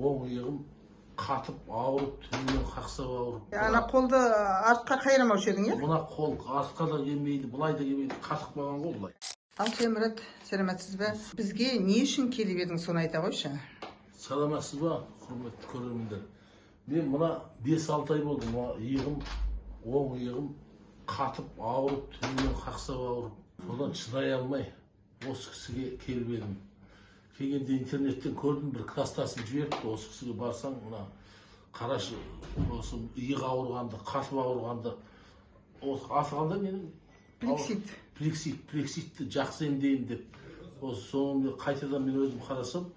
оң иығым қатып ауырып, түнімен қақсап ауырып. Ана қолды артқа қайрамаушы едің, Мына қол артқа да келмейді, бұлай да келмейді, қатып қалған ғой бұлай. Ал Шаймұрат, саламатсыз ба? Бізге не үшін келіп едің, соны айта қойшы. Саламатсыз ба, құрметті көрермендер? Мен мына 5-6 ай болды, иығым, оң иығым қатып ауырып, түнімен қақсап ауырып. Содан шыдай алмай, осы кісіге келіп едім. Келгенде интернеттен көрдім, бір кластасын жіберіпті, осы кісіге барсаң, мына қарашы, осы иығы ауырғанды, қатып ауырғанды, аты қандай менің? Плекситті жақсы емдейін деп. Осы соңында қайтадан мен өзім қарасам,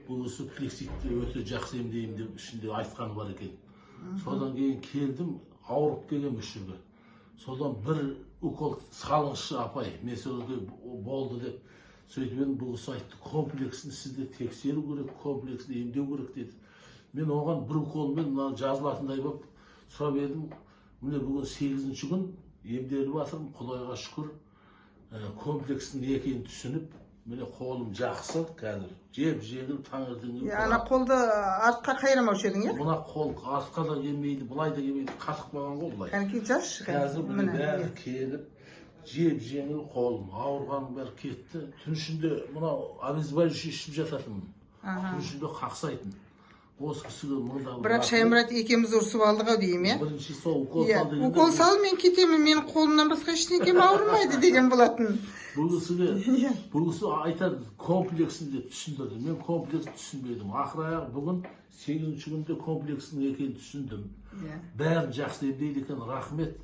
бұл кісі плекситті өте жақсы емдейін деп ішінде айтқаны бар екен. Содан кейін келдім, ауырып келгем үш жерге. Содан бір укол салыңызшы апай, мен сөзге болды деп. Сөйтіп едім, бұл кісі айтты, комплексін сізде тексеру керек, комплексін емдеу керек деді. Мен оған бір уколмен жазылатындай болып сұрап едім. Міне бүгін 8-ші күн емделіп жатырмын, Құдайға шүкір. Комплексін екенін түсініп, міне қолым жақсы қазір. Жеп-жеңіл таңертең. Ана қолды артқа қайрамаушы едің, иә? Мына қол артқа да келмейді, бұлай да келмейді, қатып қалған ғой бұлай. Кәнекей жаршы. Қазір міне бәрі келіп, жеп-жеңіл қолым, ауырғаным бәрі кетті. Түн ішінде мынау обезболивающий ішіп жататынмын. Түн ішінде қақсайтын. Осы кісіге мұнда... Бірақ Шаймұрат екеуміз ұрсып алдық ау деймін, иә? Бірінші сол укол сал дегенде... Укол сал, мен кетемін, менің қолымнан басқа ештеңем ауырмайды деген болатын. Бұл кісі айтады, комплексін деп түсіндірді. Мен комплексін түсінбедім. Ақыр аяғы бүгін 8-ші күнде комплексін екенін түсіндім. Бәрін жақсы емдейді екен, рахмет.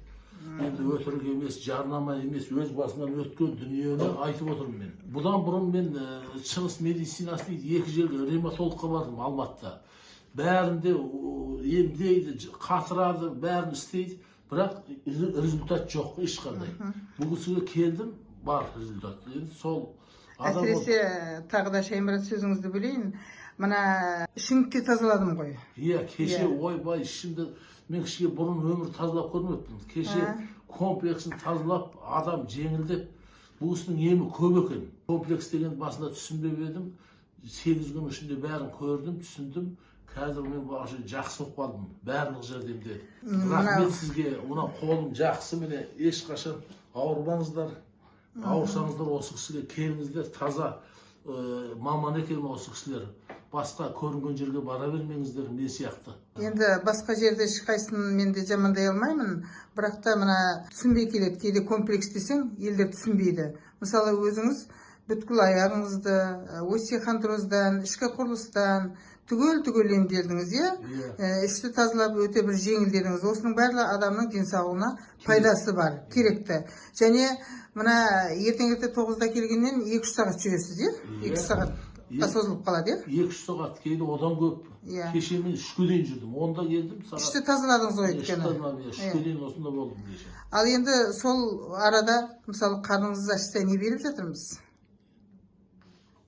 Енді өтірік емес, жарнама емес, өз басынан өткен дүниені айтып отырмын мен. Бұдан бұрын мен шығыс медицинасы дейді, 2 жерге ревматологқа бардым Алматыда. Бәрінде емдейді, қатырады, бәрін істейді, бірақ результат жоқ, ешқандай. Бұл кісіге келдім, бар результат. Енді сол әсіресе тағы да Шаймұрат сөзіңізді бөлейін. Мына ішіңді тазаладым ғой. Иә, кеше ойбай ішімді мен кішке бұрын өмір тазалап көрмеппін. Кеше комплексін тазалап, адам жеңілдеп, бұл кісінің емі көп екен. Комплекс деген басында түсінбеп едім. 8 күн ішінде бәрін көрдім, түсіндім. Қазір мен жақсы болып қалдым. Барлық жердемде. Рахмет сізге. Мына қолым жақсы, міне ешқашан ауырмаңыздар. Ауырсаңыздар осы кісіге келіңіздер. Таза маман екен осы кісілер. Басқа көрінген жерге бара бермеңіздер, мен сияқты. Енді басқа жерде ешқайсысын мен де жамандай алмаймын, бірақ та мына түсінбей келеді. Кейде комплекс десең, елдер түсінбейді. Мысалы өзіңіз бүткіл аяғыңызды остеохондроздан, ішкі құрылыстан түгел емделдіңіз, иә? Ішті тазалап өте бір жеңілдедіңіз. Осының барлығы адамның денсаулығына пайдасы бар, керекті. Және мына ертең-ерте 9-да келгеннен 2-3 сағат жүресіз, иә? 2 сағат созылып қалады, иә? 2 сағат кейде одан көп. Кеше мен 3-ке дейін жүрдім. Онда келдім. Ішті тазаладыңыз ғой өйткені. 3-ке дейін осында болдым кеше. Ал енді сол арада, мысалы, қарныңызды ашса не беріп жатырмыз?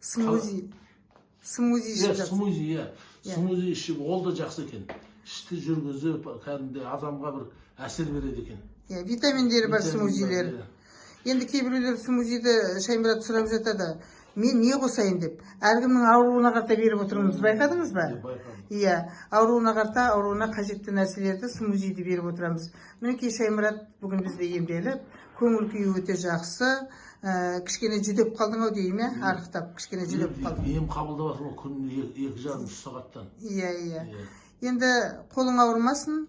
Смузи ішіп жатырмыз. Смузи, иә. Смузи ішіп, ол да жақсы екен. Ішті жүргізіп, кәдімде адамға бір әсер береді екен. Витаминдері бар смузилер. Енді кейбіреулер смузиді Шаймұрат сұрап жатады. Мен не қосайын деп, әркімнің ауруына қарта беріп отырмыз, байқадыңыз ба? Байқадым. Иә, ауруына қарта, ауруына қажетті нәрселерді, смузиді беріп отырамыз. Мінекей Шаймұрат бүгін бізде емделіп, көңіл күйі өте жақсы, кішкене жүдеп қалдың ау деймін, арықтап, кішкене жүдеп қалдың. Ем қабылдап жатырмын күніне 2,5-3 сағаттан. Иә. Енді қолың ауырмасын,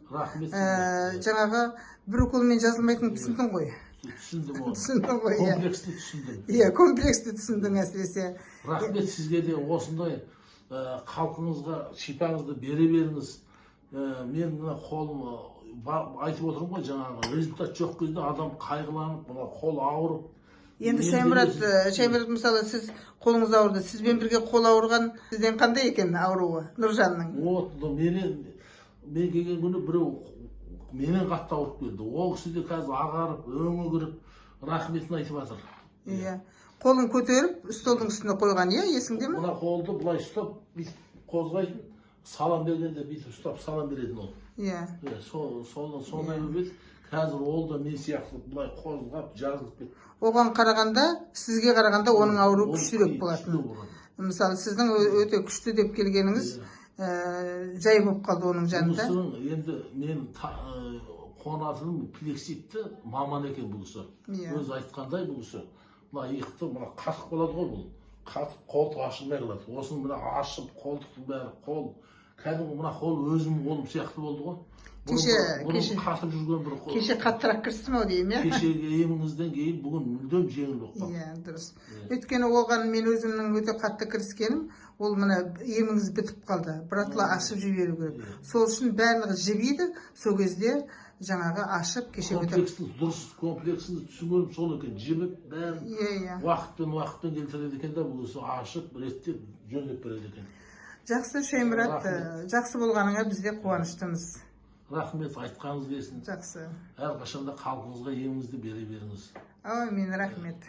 жаңағы бір уколмен жазылмайтын түсіндің ғой. Түсіндім ғой. Комплексті түсіндім. Иә, комплексті түсіндің әсіресе. Рахмет сізге де осындай халқыңызға шипаңызды бере беріңіз. Мен мына қолым айтып отырмын ғой, жаңағы результат жоқ кезде адам қайғыланып, мына қол ауырып. Енді Шаймұрат, мысалы, сіз қолыңыз ауырды. Сізбен бірге қол ауырған сізден қандай екен ауруы, Нұржанның? Мен келген күні біреу менен қатты ауырып келді. Ол кісі де қазір ағарып, өңі кіріп, рахметін айтып жатыр. Иә. Қолын көтеріп, столдың үстіне қойған, иә, есіңде ме? Мына қолды былай ұстап, қозғайтын, салам бергенде бүйтіп ұстап салам беретін ол. Иә. Сондай өбет, қазір ол да мен сияқты былай қозғап, жазылып кетті. Оған қарағанда, сізге қарағанда оның ауруы күштірек болатын. Мысалы, сіздің өте күшті деп келгеніңіз жай болып қалды оның жанында. Бұнысының енді мен қонатыным плекситті маман екен бұл кісі. Өзі айтқандай бұл кісі. Мына иықты мына қатық болады ғой бұл. Қатық қолтық ашылмай қалады. Осыны мына ашып қолтықтың бәрі қол. Кәдімгі мына қол өзімнің қолым сияқты болды ғой. Кеше қатып жүрген бір қол. Кеше қаттырақ кірістім ау деймін, иә? Кешегі еміңізден кейін бүгін мүлдем жеңіл болып қалды. Иә, дұрыс. Өйткені оған мен өзімнің өте қатты кіріскенім, ол мына еміңіз бітіп қалды. Біратыла ашып жіберу керек. Сол үшін барлығы жібейді. Сол кезде жаңағы ашып кеше комплексін дұрыс комплексін түсінгенім сол екен. Жібіп бәрін уақытпен келтіреді екен да, бұл ашып реттеп жөндеп береді екен. Жақсы Шаймұрат, жақсы болғаныңа біз де қуаныштымыз. Рахмет, айтқаныңыз келсін. Жақсы. Әрқашанда халқыңызға еміңізді бере беріңіз. Әумин, рахмет.